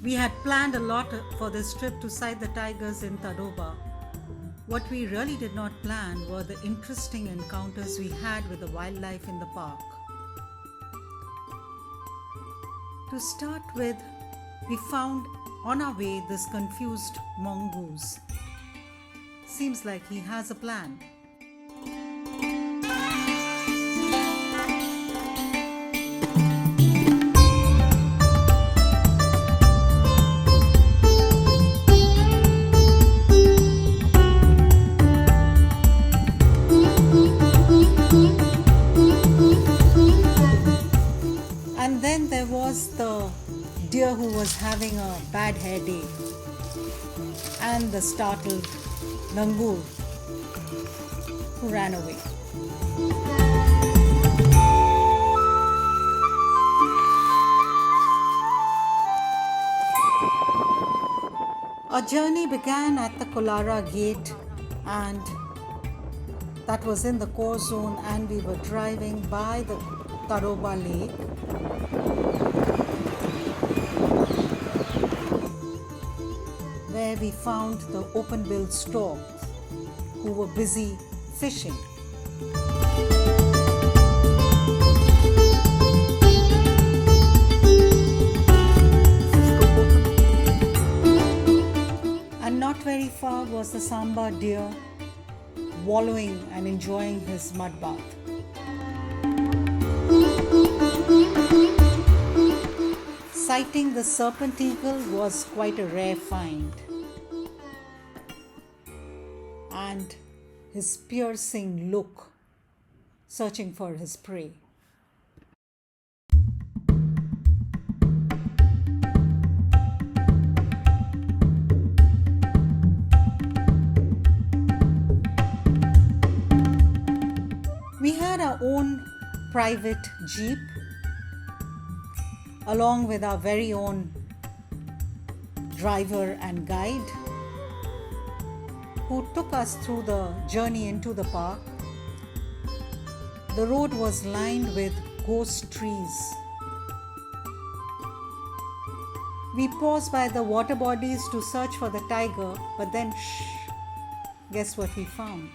We had planned a lot for this trip to sight the tigers in Tadoba. What we really did not plan were the interesting encounters we had with the wildlife in the park. To start with, we found on our way this confused mongoose. Seems like he has a plan. And then there was the deer who was having a bad hair day, and the startled langur who ran away. Our journey began at the Kolara gate, and that was in the core zone, and we were driving by the Tadoba lake. Where we found the open-billed storks who were busy fishing. And not very far was the Samba deer wallowing and enjoying his mud bath. Sighting the serpent eagle was quite a rare find, and his piercing look searching for his prey. We had our own private jeep along with our very own driver and guide who took us through the journey into the park. The road was lined with ghost trees. We paused by the water bodies to search for the tiger, but then guess what we found?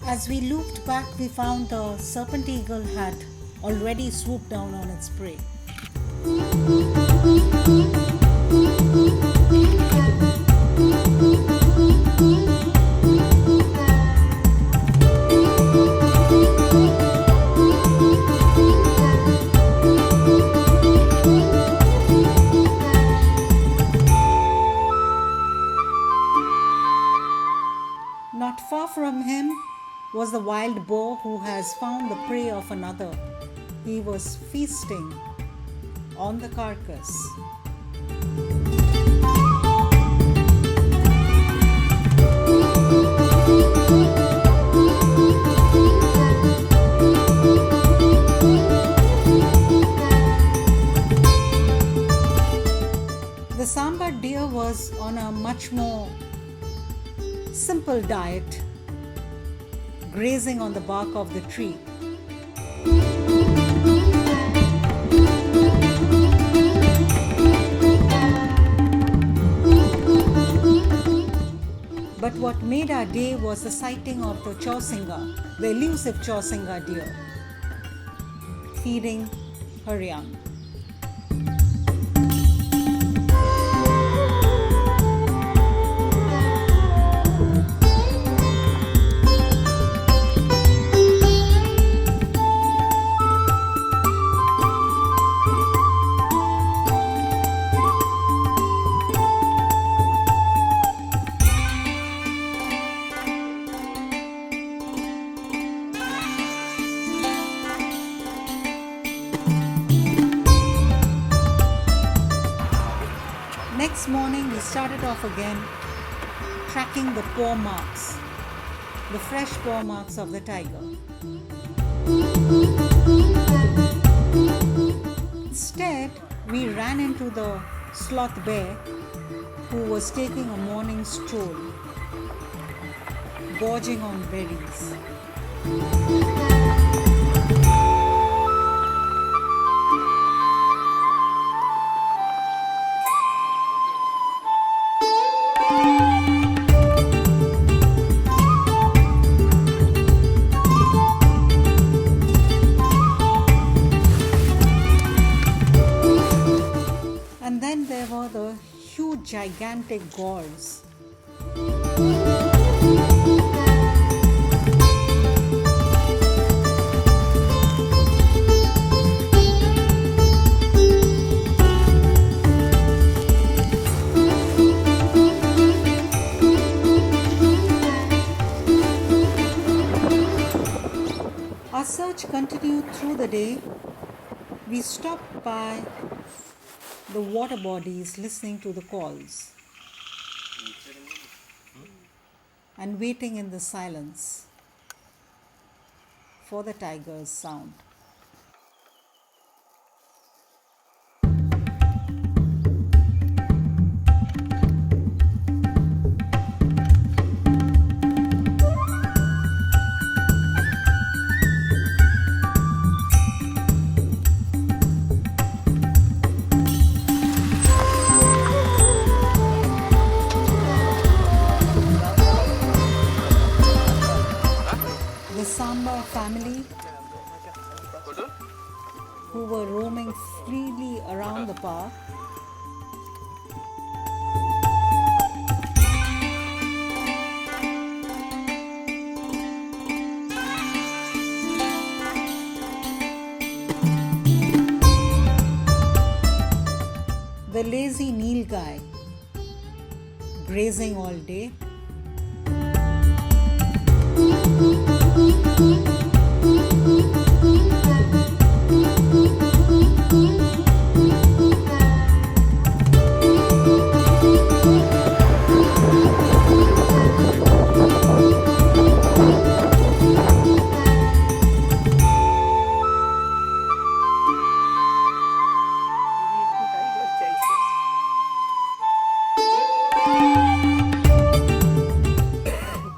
As we looped back, we found the serpent eagle had already swooped down on its prey. Not far from him was the wild boar who has found the prey of another. He was feasting on the carcass. The Samba deer was on a much more simple diet, grazing on the bark of the tree. But what made our day was the sighting of the chausinga, the elusive chausinga deer, feeding her young. Next morning, we started off again, tracking the paw marks, the fresh paw marks of the tiger. Instead, we ran into the sloth bear who was taking a morning stroll. gorging on berries. And then there were the huge, gigantic gores. Our search continued through the day. We stopped by the water bodies listening to the calls and waiting in the silence for the tiger's sound. The Samba family, who were roaming freely around the park, the lazy Nilgai, grazing all day,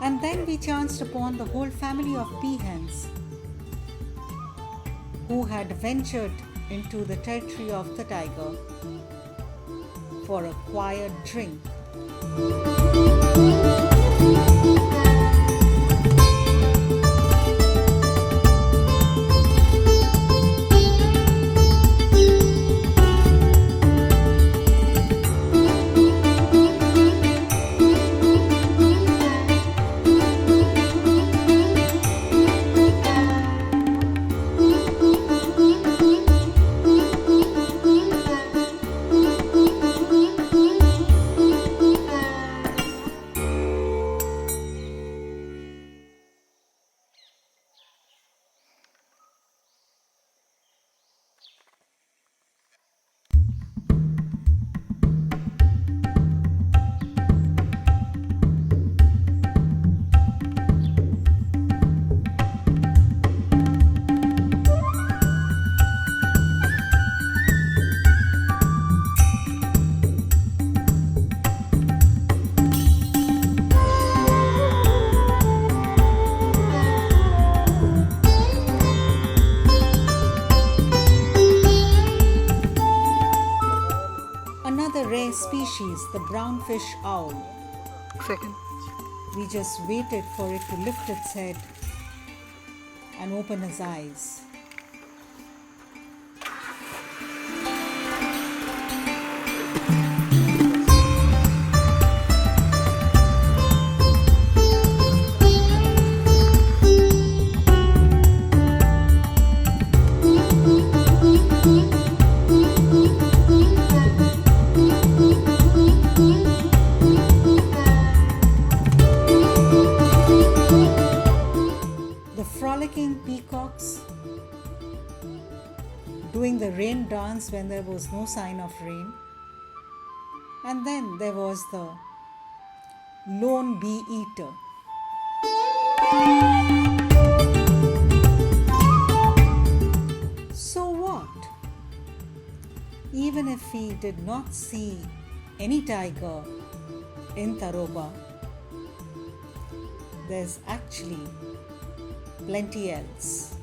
and then we chanced upon the whole family of peahens who had ventured into the territory of the tiger for a quiet drink. Another rare species, the brownfish owl. Second. We just waited for it to lift its head and open its eyes. The frolicking peacocks doing the rain dance when there was no sign of rain. And then there was the lone bee eater. So what? Even if we did not see any tiger in Tadoba, there's actually plenty else.